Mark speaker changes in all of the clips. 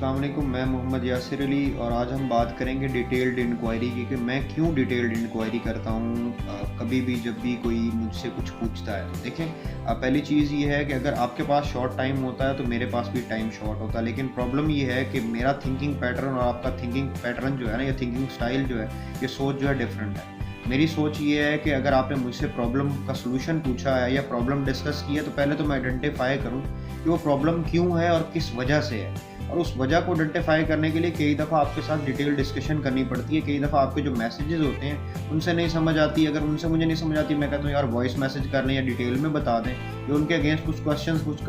Speaker 1: अस्सलाम वालेकुम, मैं मोहम्मद यासिर अली और आज हम बात करेंगे डिटेल्ड इंक्वायरी की कि मैं क्यों डिटेल्ड इंक्वायरी करता हूँ कभी भी जब भी कोई मुझसे कुछ पूछता है। तो देखें, पहली चीज़ ये है कि अगर आपके पास शॉर्ट टाइम होता है तो मेरे पास भी टाइम शॉर्ट होता है, लेकिन प्रॉब्लम ये है कि मेरा थिंकिंग पैटर्न और आपका थिंकिंग पैटर्न जो है ना, या थिंकिंग स्टाइल जो है, ये सोच जो है डिफरेंट है। मेरी सोच ये है कि अगर आपने मुझसे प्रॉब्लम का सलूशन पूछा है या प्रॉब्लम डिस्कस की है, तो पहले तो मैं आइडेंटिफाई करूँ कि वो प्रॉब्लम क्यों है और किस वजह से है। और उस वजह को आइडेंटिफाई करने के लिए कई दफ़ा आपके साथ डिटेल डिस्कशन करनी पड़ती है। कई दफ़ा आपके जो मैसेजेस होते हैं उनसे नहीं समझ आती। अगर उनसे मुझे नहीं समझ आती, मैं कहता हूँ यार वॉइस मैसेज कर लें या डिटेल में बता दें, या उनके अगेंस्ट कुछ क्वेश्चन पुट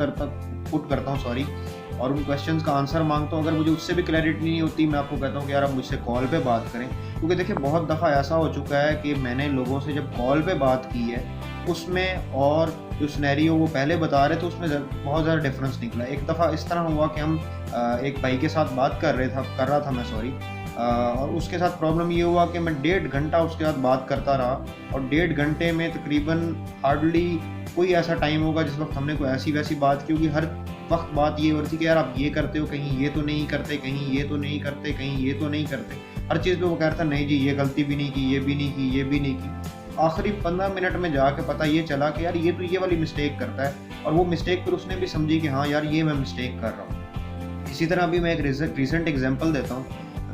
Speaker 1: करता हूँ और उन क्वेश्चंस का आंसर मांगता हूँ। अगर मुझे उससे भी क्लैरिटी नहीं होती, मैं आपको कहता हूँ कि यार आप मुझसे कॉल पे बात करें, क्योंकि देखिए बहुत दफ़ा ऐसा हो चुका है कि मैंने लोगों से जब कॉल पे बात की है उसमें और जो सिनेरियो वो पहले बता रहे थे उसमें बहुत ज़्यादा डिफरेंस निकला। एक दफ़ा इस तरह हुआ कि हम एक भाई के साथ बात कर रहा था मैं, और उसके साथ प्रॉब्लम ये हुआ कि मैं 1.5 घंटा उसके साथ बात करता रहा, और 1.5 घंटे में तकरीबन हार्डली कोई ऐसा टाइम होगा जिस वक्त हमने कोई ऐसी वैसी बात की होगी। हर वक्त बात ये हो रही थी कि यार आप ये करते हो, कहीं ये तो नहीं करते, कहीं ये तो नहीं करते, कहीं ये तो नहीं करते। हर चीज़ पे वो कह रहा था नहीं जी, ये गलती भी नहीं की, ये भी नहीं की, ये भी नहीं की। आखिरी 15 मिनट में जाके पता ये चला कि यार ये तो ये वाली मिस्टेक करता है, और वो मिस्टेक फिर उसने भी समझी कि हाँ यार ये मैं मिस्टेक कर रहा हूँ। इसी तरह अभी मैं एक रिसेंट एग्जांपल देता हूँ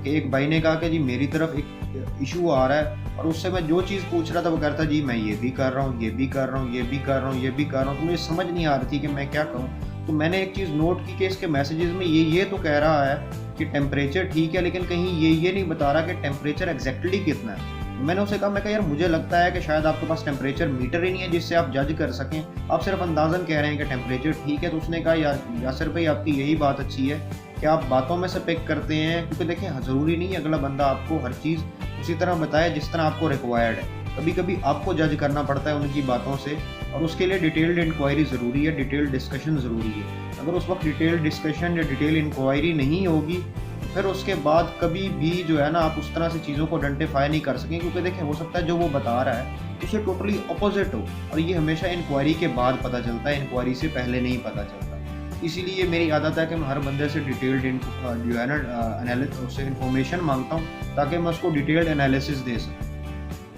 Speaker 1: कि एक भाई ने कहा कि जी मेरी तरफ एक इशू आ रहा है, और उससे मैं जो चीज़ पूछ रहा था वो कहता जी मैं ये भी कर रहा हूँ, ये भी कर रहा हूँ, ये भी कर रहा हूँ, ये भी कर रहा हूँ। तो मुझे समझ नहीं आ रही थी कि मैं क्या करूँ। तो मैंने एक चीज़ नोट की कि इसके मैसेजेस में ये तो कह रहा है कि टेम्परेचर ठीक है, लेकिन कहीं ये नहीं बता रहा कि टेम्परेचर एग्जैक्टली कितना है। मैंने उसे कहा, मैं कहा यार मुझे लगता है कि शायद आपके पास टेम्परेचर मीटर ही नहीं है जिससे आप जज कर सकें, आप सिर्फ अंदाज़न कह रहे हैं कि टेम्परेचर ठीक है। तो उसने कहा यार यासिर भाई आपकी यही बात अच्छी है कि आप बातों में से पिक करते हैं, क्योंकि देखें ज़रूरी नहीं है अगला बंदा आपको हर चीज़ उसी तरह बताए जिस तरह आपको रिक्वायर्ड है। कभी कभी आपको जज करना पड़ता है उनकी बातों से, और उसके लिए डिटेल्ड इंक्वायरी ज़रूरी है, डिटेल्ड डिस्कशन ज़रूरी है। अगर उस वक्त डिटेल्ड डिस्कशन या डिटेल इंक्वायरी नहीं होगी, फिर उसके बाद कभी भी जो है ना आप उस तरह से चीज़ों को आइडेंटिफाई नहीं कर सकें, क्योंकि देखिए हो सकता है जो वो बता रहा है उसे टोटली अपोजिट हो, और ये हमेशा इंक्वायरी के बाद पता चलता है, इंक्वायरी से पहले नहीं पता चलता। इसीलिए मेरी आदत है कि मैं हर बंदे से डिटेल्ड जो है ना उससे इन्फॉर्मेशन मांगता हूँ ताकि मैं उसको डिटेल्ड एनालिसिस दे सकूँ।